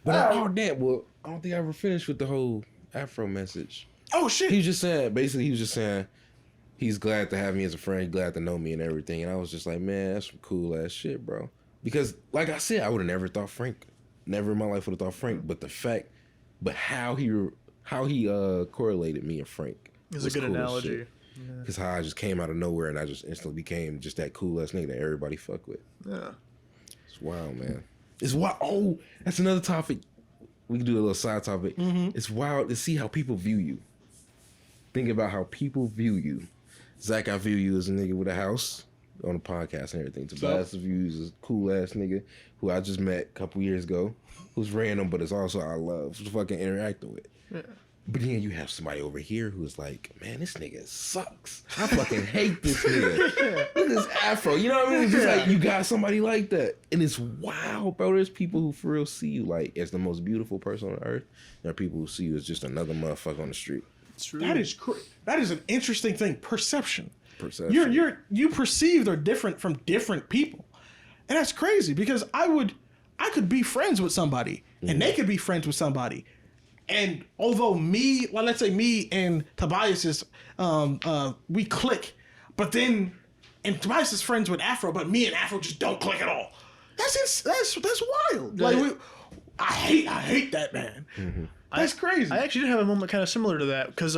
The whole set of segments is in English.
But damn, well, I don't think I ever finished with the whole Afro message. Oh shit! He was just saying, he's glad to have me as a friend, glad to know me and everything. And I was just like, man, that's some cool ass shit, bro. Because like I said, I would have never thought Frank, never in my life would have thought Frank. But how he correlated me and Frank is a good cool analogy. Because how I just came out of nowhere and I just instantly became just that cool ass nigga that everybody fuck with. Yeah. It's wild, man. It's wild. Oh, that's another topic. We can do a little side topic. Mm-hmm. It's wild to see how people view you. Think about how people view you. Zach, I view you as a nigga with a house on the podcast and everything. Tobias, I view you as a cool ass nigga who I just met a couple years ago, who's random, but it's also I love fucking interacting with. Yeah. But then you have somebody over here who's like, man, this nigga sucks. I fucking hate this nigga. Look at this afro. You know what I mean? It's just like you got somebody like that. And it's wild, bro. There's people who for real see you like as the most beautiful person on earth. There are people who see you as just another motherfucker on the street. True. That is an interesting thing. Perception. You perceived are different from different people. And that's crazy because I could be friends with somebody and they could be friends with somebody. And although let's say me and Tobias we click, but then, and Tobias is friends with Afro, but me and Afro just don't click at all. That's wild. Like I hate that, man. Mm-hmm. That's crazy. I actually did have a moment kind of similar to that because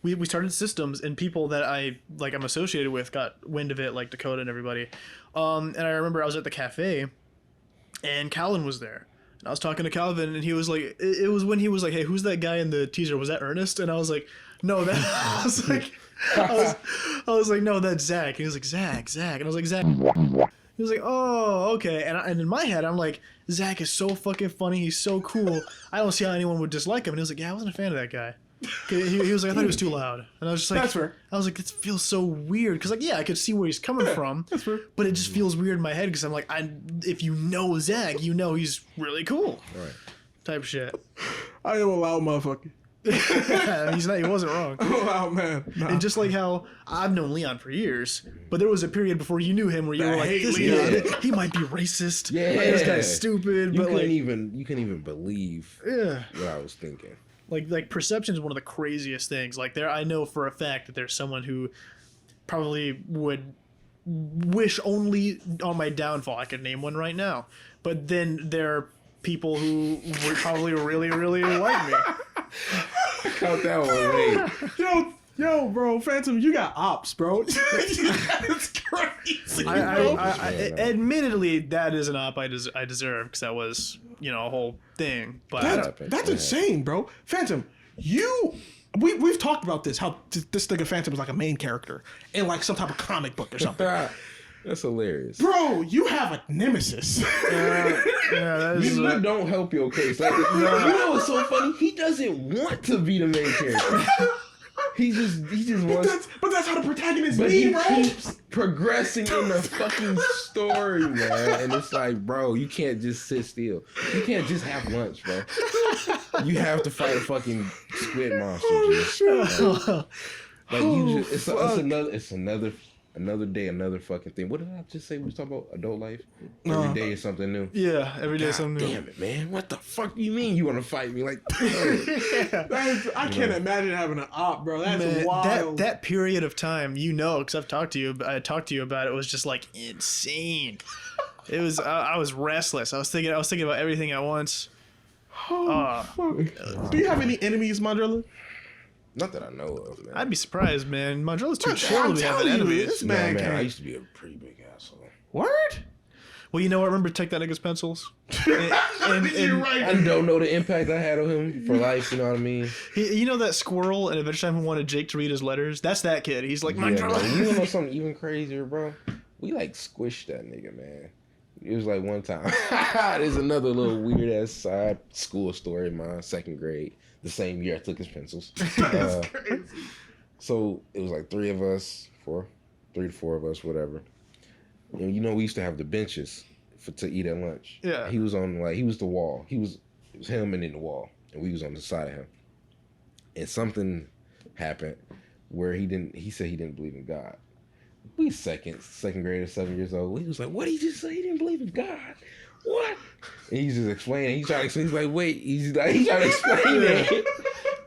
we started systems and people that I'm associated with got wind of it, like Dakota and everybody. And I remember I was at the cafe, and Calvin was there. And I was talking to Calvin, and he was like, it was when he was like, hey, who's that guy in the teaser? Was that Ernest? And I was like, no, that, I was like, no, that's Zach. And he was like, Zach. And I was like, Zach. He was like, oh, okay. And in my head, I'm like, Zach is so fucking funny. He's so cool. I don't see how anyone would dislike him. And he was like, yeah, I wasn't a fan of that guy. He was like, I thought he was too loud. And I was just like, that's fair. I was like, this feels so weird. Because, like, yeah, I could see where he's coming from. That's fair. But it just feels weird in my head because I'm like, if you know Zach, you know he's really cool. Right. Type shit. I am a loud motherfucker. He wasn't wrong. Oh man. Nah. And just like how I've known Leon for years, but there was a period before you knew him where you were like, this guy, he might be racist. Yeah. Like, this guy's stupid. You couldn't even believe what I was thinking. Like perception is one of the craziest things. Like I know for a fact that there's someone who probably would wish only on my downfall. I could name one right now. But then there are people who would probably really, really like me. Count that one, wait. Yo, bro, Phantom, you got ops, bro. That's crazy. Admittedly, that is an op I deserve because that was, a whole thing. But that's insane, bro. Phantom, we've talked about this. How this nigga Phantom is like a main character in like some type of comic book or something. That's hilarious, bro. You have a nemesis. You don't help your case. Like, you know what's so funny? He doesn't want to be the main character. He just wants. But that's how the protagonist be, bro. He keeps progressing in the fucking story, man. And it's like, bro, you can't just sit still. You can't just have lunch, bro. You have to fight a fucking squid monster. It's another day, another fucking thing. What did I just say? We was talking about adult life. Every day is something new. Yeah, every day is something new. Damn it, man! What the fuck do you mean you want to fight me? Like, I can't imagine having an op, bro. That's wild. That period of time, because I've talked to you. I talked to you about it. Was just like insane. It was. I was restless. I was thinking about everything at once. Fuck. Do you have any enemies, Mandrella? Not that I know of, man. I'd be surprised, man. Mandrella's too chill to have enemies. This man, I used to be a pretty big asshole. Word? Well, you know what? Remember to take that nigga's pencils? You're right. I don't know the impact I had on him for life, you know what I mean? You know that squirrel in Adventure Time who wanted Jake to read his letters? That's that kid. He's like, Mandrella. You wanna know something even crazier, bro? We like squished that nigga, man. It was like one time. There's another little weird ass side school story in my second grade. The same year I took his pencils. That's crazy. So it was like 3 to 4 of us, whatever. And we used to have the benches to eat at lunch. Yeah. He was on he was the wall. It was him and then the wall. And we was on the side of him. And something happened where he said he didn't believe in God. We second grade, 7 years old. He was like, what did he just say? He didn't believe in God. what? And he's just explaining. He's trying to explain. He's like, wait. He's trying to explain it.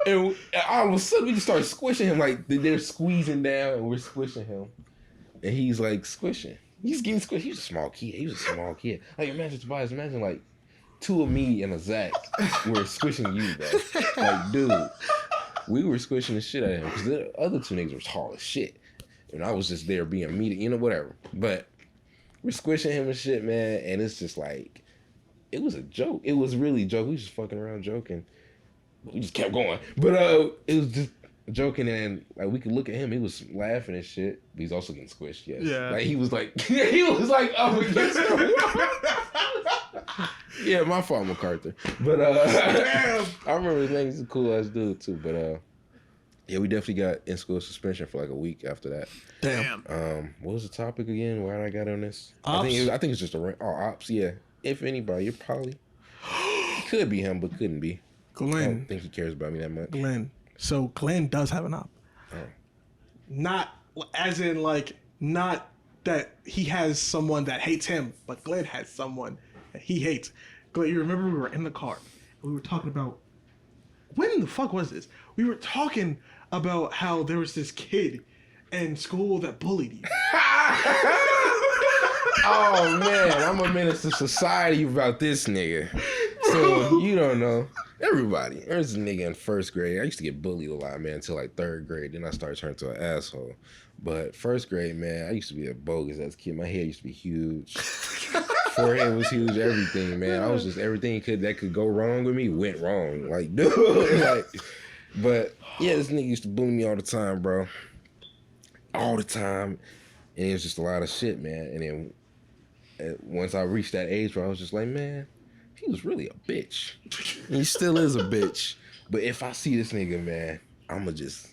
And all of a sudden, we just start squishing him. Like, they're squeezing down, and we're squishing him. And he's like, squishing. He's getting squished. He was a small kid. Like, imagine, Tobias, imagine, like, two of me and a Zach were squishing you, bro. Like, dude, we were squishing the shit out of him. Because the other two niggas were tall as shit. And I was just there being meaty, whatever. But we're squishing him and shit, man. And it's just like, it was a joke. It was really a joke. We was just fucking around joking. We just kept going. But it was just joking, and like we could look at him. He was laughing and shit, but he's also getting squished. Yes. Yeah. Like he was like up against him. Yeah, my fault, MacArthur. But I remember his name. He's a cool ass dude too. But yeah, we definitely got in school suspension for like a week after that. Damn. What was the topic again? Why did I got on this? Ops? I think it's just ops. Yeah. If anybody, you're probably could be him, but couldn't be. Glenn. I don't think he cares about me that much. Glenn. So Glenn does have an op. Oh. Not as in like, not that he has someone that hates him, but Glenn has someone that he hates. Glenn, you remember we were in the car and we were talking about, when the fuck was this? We were talking about how there was this kid in school that bullied you. Oh man, I'm a menace to society about this nigga. So you don't know. Everybody. There's a nigga in first grade. I used to get bullied a lot, man, until like third grade. Then I started turning to an asshole. But first grade, man, I used to be a bogus ass kid. My head used to be huge. Forehead was huge, everything, man. I was just everything that could go wrong with me went wrong. Like, dude. But yeah, this nigga used to bully me all the time, bro. All the time. And it was just a lot of shit, man. And then once I reached that age where I was just like, man, he was really a bitch. And he still is a bitch. But if I see this nigga, man, I'ma just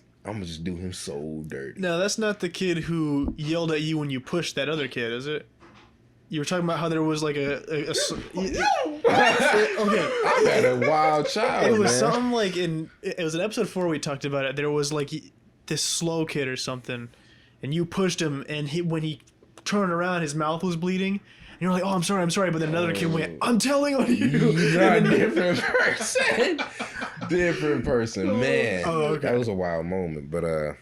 do him so dirty. No, that's not the kid who yelled at you when you pushed that other kid, is it? You were talking about how there was like okay. I had a wild child. It was man. something like it was an episode 4 we talked about it. There was like this slow kid or something, and you pushed him, and when he turned around, his mouth was bleeding. And you're like, oh, I'm sorry. But then another kid went, I'm telling on you. You're a different person. Different person, man. Oh, okay. That was a wild moment. But the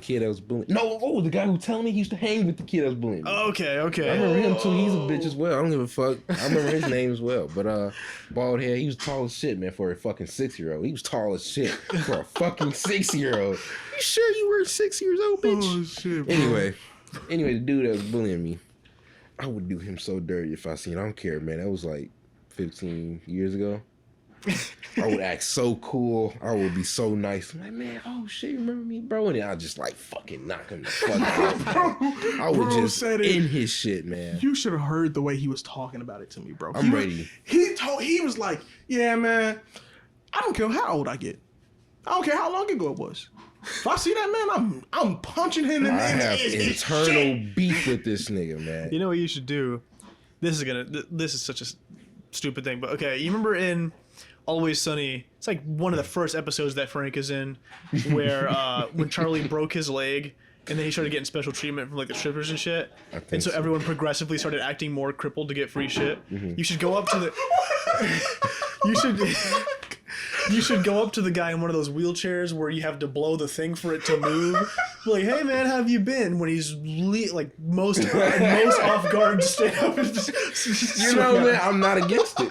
kid that was bullying. The guy who telling me he used to hang with the kid that was bullying me. Okay. I remember him too. He's a bitch as well. I don't give a fuck. I remember his name as well. But bald head, he was tall as shit, man, for a fucking 6-year-old. He was tall as shit for a fucking 6-year-old. You sure you were 6 years old, bitch? Oh shit. Bro. Anyway, the dude that was bullying me, I would do him so dirty if I seen. I don't care, man. That was like 15 years ago. I would act so cool. I would be so nice. I'm like, man, oh shit, you remember me, bro? And then I just like fucking knock him the fuck out. I would just in his shit, man. You should have heard the way he was talking about it to me, bro. I'm ready. He was like, yeah, man, I don't care how old I get. I don't care how long ago it was. If I see that man, I'm punching him in the face. I have internal beef with this nigga, man. You know what you should do? This is such a stupid thing, but okay. You remember in Always Sunny? It's like one of the first episodes that Frank is in, where when Charlie broke his leg, and then he started getting special treatment from like the strippers and shit, and so everyone progressively started acting more crippled to get free shit. Mm-hmm. You should go up to the. You should go up to the guy in one of those wheelchairs where you have to blow the thing for it to move. Be like, hey man, how have you been? When he's most off guard, stand up and just man, I'm not against it.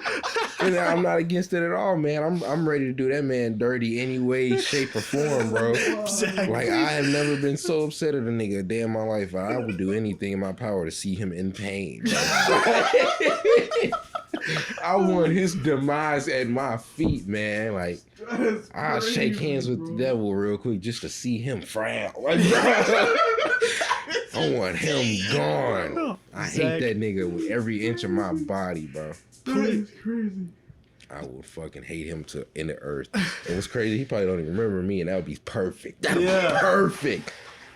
I'm not against it at all, man. I'm ready to do that man dirty any way, shape, or form, bro. Exactly. Like I have never been so upset at a nigga a day in my life. I would do anything in my power to see him in pain. I want his demise at my feet, man. Like, I'll shake hands with the devil real quick just to see him frown. Like, I want him gone. I hate that nigga with every inch of my body, bro. That's crazy. I would fucking hate him to in the earth. And what's crazy, he probably don't even remember me, and that would be perfect. That would be perfect.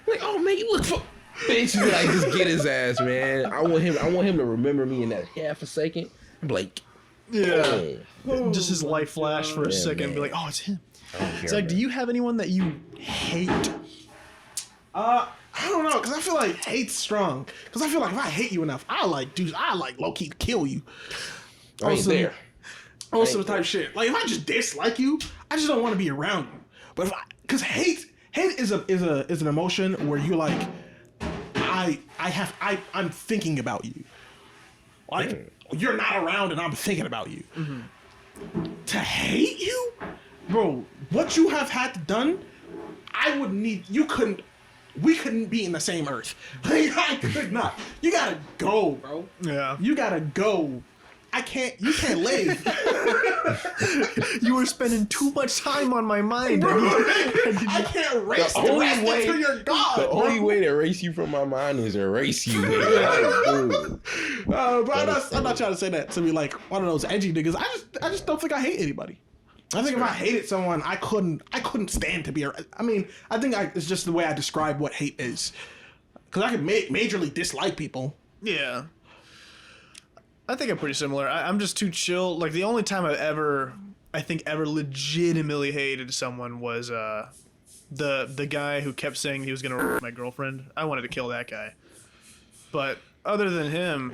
Like, oh man, you look for bitch. Like, just get his ass, man. I want him to remember me in that half a second. Blake. Yeah. Just his life flash for a second and be like, oh, it's him. It's like, do you have anyone that you hate? I don't know, because I feel like hate's strong. Because I feel like if I hate you enough, I like low-key kill you. I ain't there. Also type shit. Like, if I just dislike you, I just don't want to be around you. But because hate is an emotion where you like, I'm thinking about you. Like, you're not around and I'm thinking about you. Mm-hmm. To hate you? Bro, what you have had done, we couldn't be in the same earth. Like, I could not. You gotta go, bro. Yeah. You gotta go. You can't live. You were spending too much time on my mind. Bro, I can't race the rest until you're gone. The only way to erase you from my mind is erase you. But I'm not trying to say that to be like one of those edgy niggas. I just don't think I hate anybody. I think if I hated someone, I couldn't stand to be around. I mean, I think it's just the way I describe what hate is. Because I could majorly dislike people. Yeah. I think I'm pretty similar. I'm just too chill. Like, the only time I've ever legitimately hated someone was the guy who kept saying he was gonna rape my girlfriend. I wanted to kill that guy. But other than him,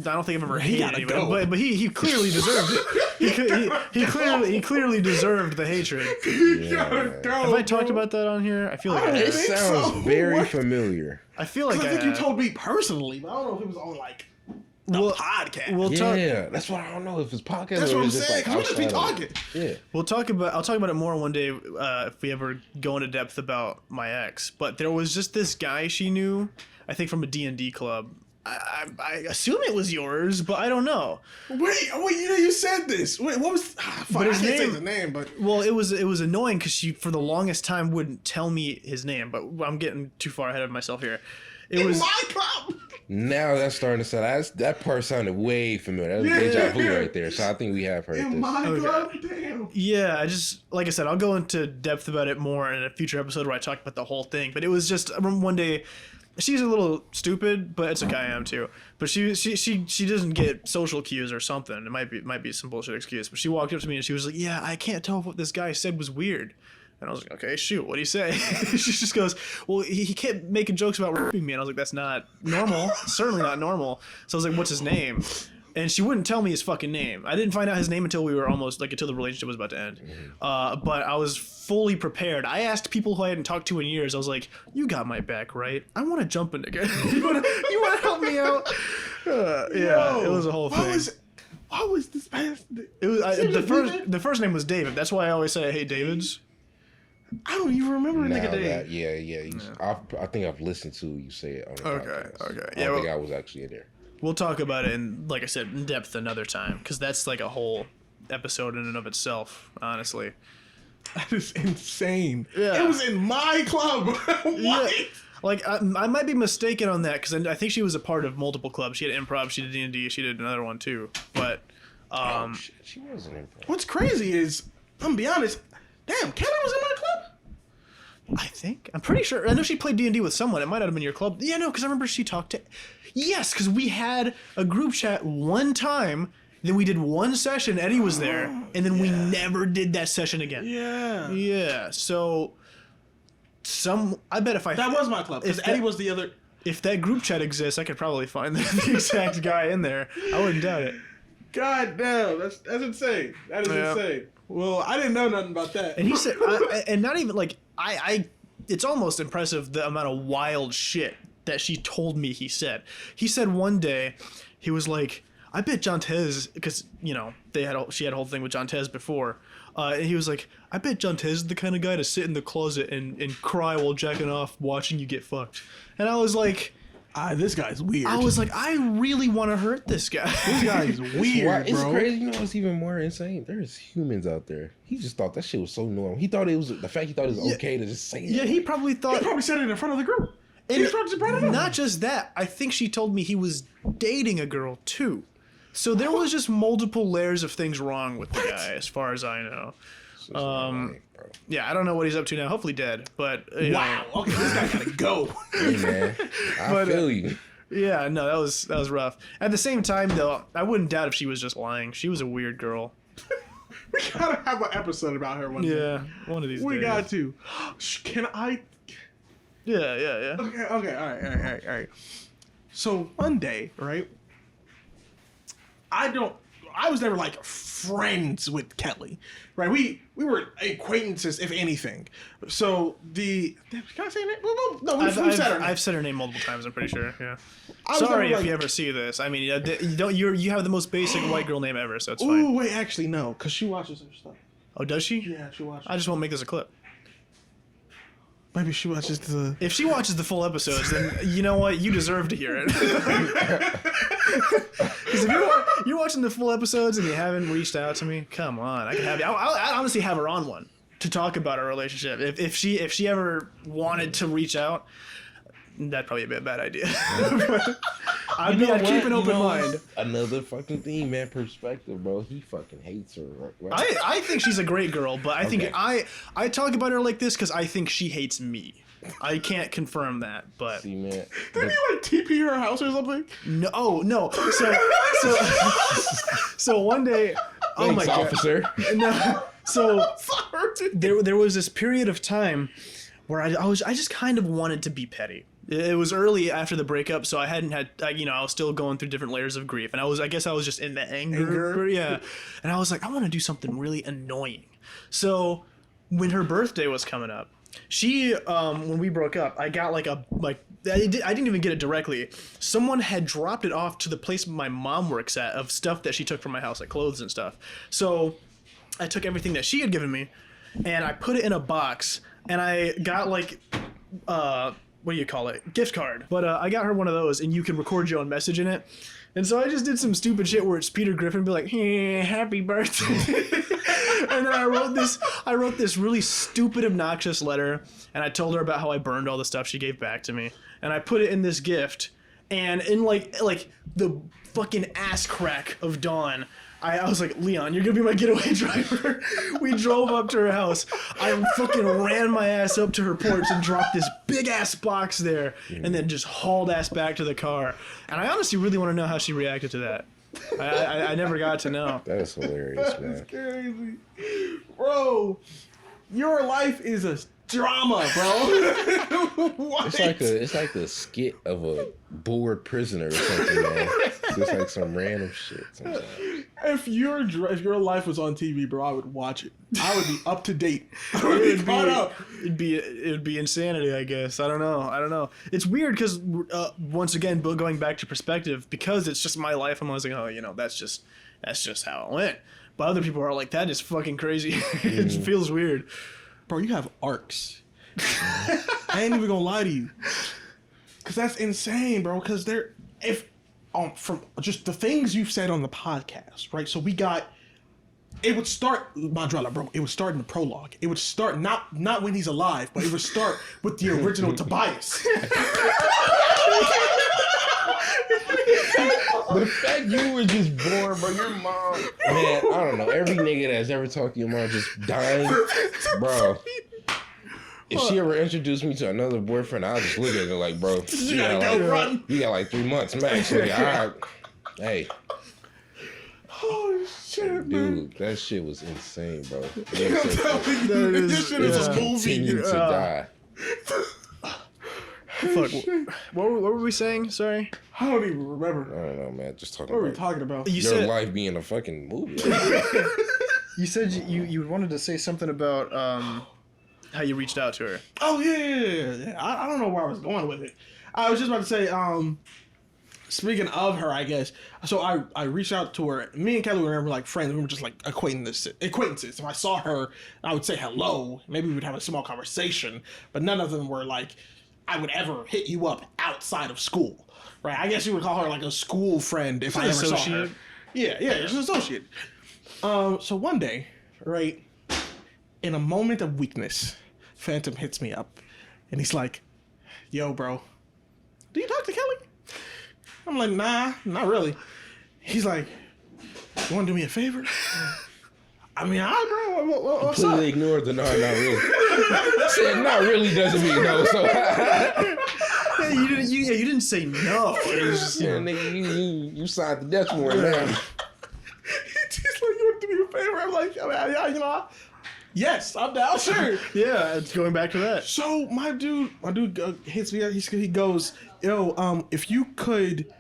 I don't think I've ever hated anybody. But he clearly deserved it. He clearly deserved the hatred. Have I talked about that on here? I feel like it sounds very familiar. I feel like I think you told me personally, but I don't know if it was on like podcast. That's what I don't know if it's podcast. That's or what I'm it's just saying. like We'll just be talking. Yeah, I'll talk about it more one day if we ever go into depth about my ex. But there was just this guy she knew, I think from a D&D club. I assume it was yours, but I don't know. Wait, you said this. Wait, what was? But I can't say the name, but it was annoying because she for the longest time wouldn't tell me his name. But I'm getting too far ahead of myself here. It was my club. Now that's starting to sound. That part sounded way familiar. That was deja vu right there. So I think we have heard this. My club, damn. Yeah, I just like I said, I'll go into depth about it more in a future episode where I talk about the whole thing. But it was just I remember one day. She's a little stupid, but it's okay. I am too. But she doesn't get social cues or something. It might be some bullshit excuse. But she walked up to me and she was like, "Yeah, I can't tell if what this guy said was weird." And I was like, "Okay, shoot, what do you say?" She just goes, "Well, he kept making jokes about raping me." And I was like, "That's not normal. Certainly not normal." So I was like, "What's his name?" And she wouldn't tell me his fucking name. I didn't find out his name until we were almost until the relationship was about to end. But I was fully prepared. I asked people who I hadn't talked to in years. I was like, "You got my back, right? I want to jump in again. you want to help me out?" Yeah, it was a whole thing. What was this? It was the first name was David. That's why I always say I hate Davids. I don't even remember a nigga name. Yeah. I think I've listened to you say it on the podcast. Okay. I don't think I was actually in there. We'll talk about it in, like I said, in depth another time, because that's like a whole episode in and of itself, honestly. That is insane. Yeah. It was in my club. What? Yeah. Like, I might be mistaken on that, because I think she was a part of multiple clubs. She had improv, she did D&D, she did another one too. But, she was an improv. What's crazy is, I'm gonna be honest, damn, Kelly was in my club? I think. I'm pretty sure. I know she played D&D with someone. It might have been your club. Yeah, no, because I remember she talked to... Yes, because we had a group chat one time, then we did one session, Eddie was there, and then we never did that session again. Yeah, so... I bet if I... That was my club, because Eddie was the other... If that group chat exists, I could probably find the exact guy in there. I wouldn't doubt it. God damn, that's insane. That is insane. Well, I didn't know nothing about that. And he said, and not even like it's almost impressive the amount of wild shit that she told me he said. He said one day, he was like, "I bet Jontez," because you know she had a whole thing with Jontez before. And he was like, "I bet Jontez is the kind of guy to sit in the closet and cry while jacking off, watching you get fucked." And I was like, this guy's weird. I was like, I really want to hurt this guy. This guy's weird, It's bro. crazy. You know what's even more insane? There's humans out there. He just thought that shit was so normal. He thought it was the fact he thought it was okay to just say it. Yeah, he probably thought... He probably said it in front of the group. And not just that, I think she told me he was dating a girl too. So there was just multiple layers of things wrong with the guy, as far as I know. Yeah, I don't know what he's up to now. Hopefully dead, but wow. Okay, this guy gotta go. Hey man, I feel you. Yeah, no, that was rough. At the same time, though, I wouldn't doubt if she was just lying. She was a weird girl. We gotta have an episode about her one day. Yeah, one of these days. We got to. Can I? Yeah. Okay, all right. So one day, right? I was never like friends with Kelly, right? We were acquaintances, if anything. So can I say her name? No, we've said her name. I've said her name multiple times. I'm pretty sure. Yeah. I was Sorry never, if you ever see this. I mean, you have the most basic white girl name ever, so it's fine. Ooh, wait, actually no, because she watches her stuff. Oh, does she? Yeah, she watches. I just won't make this a clip. Maybe she watches the. If she watches the full episodes, then you know what? You deserve to hear it. Because if you're watching the full episodes and you haven't reached out to me, come on, I can have you. I'll honestly have her on one to talk about our relationship. If she ever wanted to reach out, that'd probably be a bad idea. I'd keep an open mind. Another fucking thing, man. Perspective, bro. He fucking hates her. Right? I think she's a great girl, but I think I talk about her like this because I think she hates me. I can't confirm that, but see, man. Did you like TP her house or something? No. So one day, oh my god, officer. No. So there was this period of time where I just kind of wanted to be petty. It was early after the breakup, so I hadn't had, I was still going through different layers of grief, and I guess I was just in the anger. Yeah, and I was like, I want to do something really annoying. So when her birthday was coming up, she, when we broke up, I got I didn't even get it directly. Someone had dropped it off to the place my mom works at of stuff that she took from my house, like clothes and stuff. So I took everything that she had given me, and I put it in a box, and I got what do you call it? Gift card. But I got her one of those, and you can record your own message in it. And so I just did some stupid shit where it's Peter Griffin be like, hey, happy birthday. And then I wrote this really stupid, obnoxious letter, and I told her about how I burned all the stuff she gave back to me. And I put it in this gift, and in like the fucking ass crack of dawn, I was like, Leon, you're gonna be my getaway driver. We drove up to her house. I fucking ran my ass up to her porch and dropped this big ass box there, and then just hauled ass back to the car. And I honestly really want to know how she reacted to that. I never got to know. That is hilarious, man. That's crazy, bro. Your life is a drama, bro. What? It's like the skit of a bored prisoner or something, man. Just like some random shit sometimes. If your life was on TV, bro, I would watch it. I would be up to date. I would be caught up. It'd be insanity, I guess. I don't know. It's weird because once again, going back to perspective, because it's just my life. I'm always like, oh, that's just how it went. But other people are like, that is fucking crazy. It feels weird. Bro, you have arcs. I ain't even gonna lie to you, cause that's insane, bro. Cause from just the things you've said on the podcast, right? So it would start Mandrella, bro. It would start in the prologue. It would start not when he's alive, but it would start with the original Tobias. The fact you were just born, bro, your mom, man, I don't know. Every nigga that's ever talked to your mom just dying, bro. If she ever introduced me to another boyfriend, I'll just look at her like, bro, you got like 3 months max. Like, all right, hey. Oh shit, man. Dude, that shit was insane, bro. This shit is a movie. Continued to die. Fuck. What were we saying? Sorry. I don't even remember. I don't know, man. Just talking. What were we talking about? Your life being a fucking movie. You said you wanted to say something about how you reached out to her. Oh yeah. I don't know where I was going with it. I was just about to say, speaking of her, I guess. So I reached out to her. Me and Kelly were like friends. We were just like acquaintances. If I saw her, I would say hello. Maybe we would have a small conversation. But none of them were like, I would ever hit you up outside of school, right? I guess you would call her like a school friend if I ever saw her. Yeah, it's an associate. So one day, right, in a moment of weakness, Phantom hits me up, and he's like, "Yo, bro, do you talk to Kelly?" I'm like, "Nah, not really." He's like, "You want to do me a favor?" I mean, what's up? Completely ignored the no, not really. Said not really doesn't mean no. So you didn't say no. It was just, nigga, you signed the death warrant now. He's like, "You want to do me a favor?" I'm like, Yes, I'm down. Sure. Yeah, it's going back to that. So my dude hits me up. He goes, yo, if you could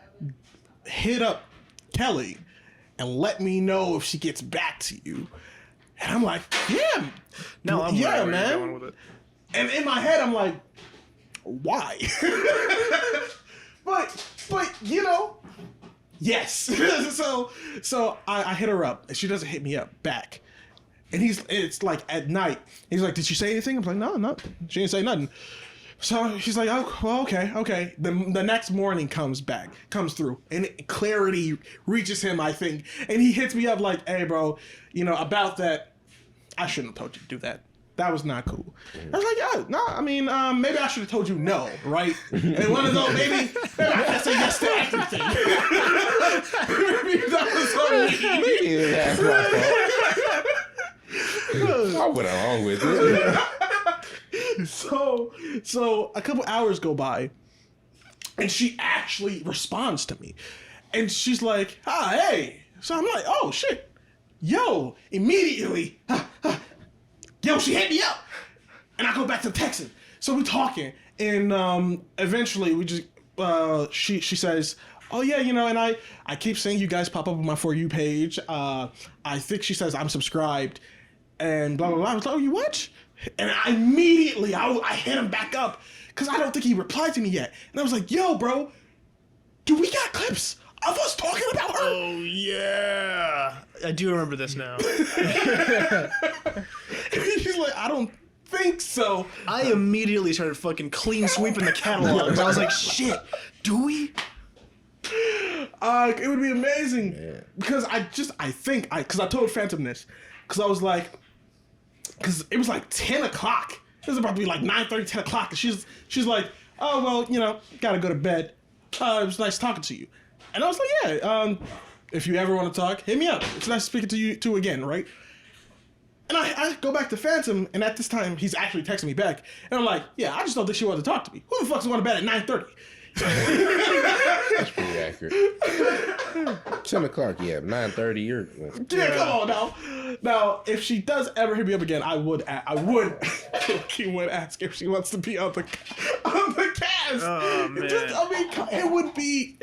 hit up Kelly and let me know if she gets back to you. And I'm like, yeah. No, I'm yeah, where you're man. going with it. And in my head, I'm like, why? but you know, yes. so I hit her up, and she doesn't hit me up back. And it's like at night. He's like, did she say anything? I'm like, no, she didn't say nothing. So she's like, oh, well, okay. The next morning comes through, and clarity reaches him, I think. And he hits me up like, hey, bro, about that, I shouldn't have told you to do that. That was not cool. I was like, yeah, no, I mean, maybe I should have told you no, right? And one of those, maybe I can say yes to everything. Maybe that was something. I went along with it. So a couple hours go by, and she actually responds to me, and she's like, hey. So I'm like, oh shit, yo, immediately, yo, she hit me up, and I go back to texting. So we're talking, and eventually we just, she says, oh yeah, and I keep seeing you guys pop up on my For You page. I think she says I'm subscribed, and blah blah blah. I was like, oh, you what? And I immediately hit him back up because I don't think he replied to me yet. And I was like, yo, bro, do we got clips of us talking about her? Oh, yeah. I do remember this now. He's like, I don't think so. I immediately started fucking clean sweeping the catalogs. I was like, shit, do we? It would be amazing. Yeah. Because I told Phantom this. Because I was like, because it was like 10 o'clock. It was about to be like 9:30, 10 o'clock. And she's like, oh, well, gotta go to bed. It was nice talking to you. And I was like, yeah, if you ever want to talk, hit me up. It's nice speaking to you too again, right? And I go back to Phantom, and at this time, he's actually texting me back. And I'm like, yeah, I just don't think she wanted to talk to me. Who the fuck's going to bed at 9:30? That's pretty accurate. 10 o'clock, yeah. 9:30, you're... Yeah, come on now. Now, if she does ever hit me up again, I would ask if she wants to be on the cast. Oh, man. That would be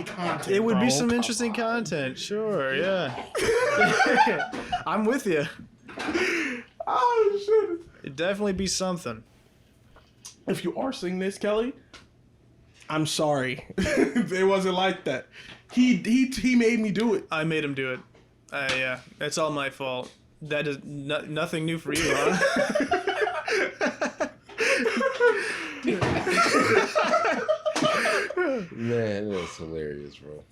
content. It would bro. be some interesting content. Sure, yeah. I'm with you. Oh, shit. It'd definitely be something. If you are seeing this, Kelly, I'm sorry. It wasn't like that. He made me do it. I made him do it. Yeah, it's all my fault. That is nothing new for you, huh? Man, that's hilarious, bro.